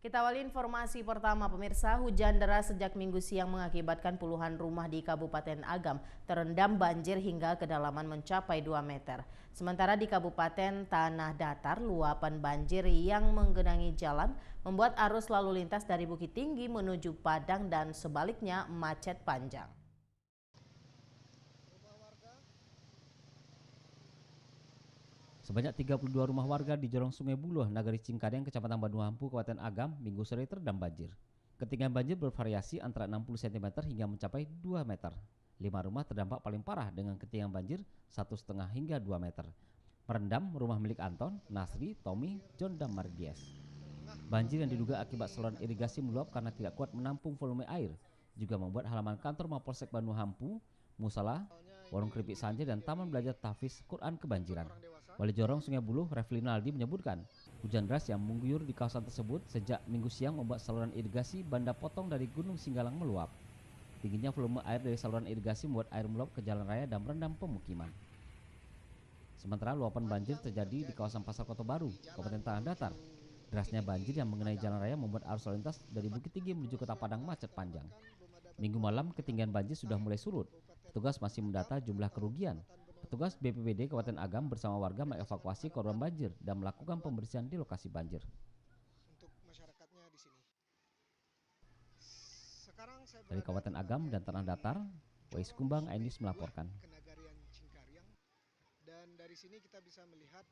Kita awali informasi pertama, pemirsa. Hujan deras sejak Minggu siang mengakibatkan puluhan rumah di Kabupaten Agam terendam banjir hingga kedalaman mencapai 2 meter. Sementara di Kabupaten Tanah Datar, luapan banjir yang menggenangi jalan membuat arus lalu lintas dari Bukit Tinggi menuju Padang dan sebaliknya macet panjang. Sebanyak 32 rumah warga di Jorong Sungai Buloh, Nagari Cingkareng, Kecamatan Banduhampu, Kabupaten Agam, Minggu sore terendam banjir. Ketinggian banjir bervariasi antara 60 cm hingga mencapai 2 meter. 5 rumah terdampak paling parah dengan ketinggian banjir 1,5 hingga 2 meter. Merendam rumah milik Anton, Nasri, Tommy, John, dan Mardies. Banjir yang diduga akibat saluran irigasi meluap karena tidak kuat menampung volume air juga membuat halaman kantor Mapolsek Banduhampu, musola, warung keripik Sanje, dan taman belajar tahfiz Quran kebanjiran. Wali Jorong Sungai Buloh, Refli Naldi, menyebutkan hujan deras yang mengguyur di kawasan tersebut sejak Minggu siang membuat saluran irigasi Banda Potong dari Gunung Singgalang meluap. Tingginya volume air dari saluran irigasi membuat air meluap ke jalan raya dan merendam pemukiman. Sementara luapan banjir terjadi di kawasan Pasar Kota Baru, Kabupaten Tanah Datar. Derasnya banjir yang mengenai jalan raya membuat arus lalu lintas dari Bukit Tinggi menuju Kota Padang macet panjang. Minggu malam ketinggian banjir sudah mulai surut. Petugas masih mendata jumlah kerugian. Petugas BPBD Kabupaten Agam bersama warga mengevakuasi korban banjir dan melakukan pembersihan di lokasi banjir. Untuk masyarakatnya di sini. Dari Kabupaten Agam dan Tanah Datar, Wais Kumbang, Ainis melaporkan. Ke Nagarian Cingkareng, dan dari sini kita bisa melihat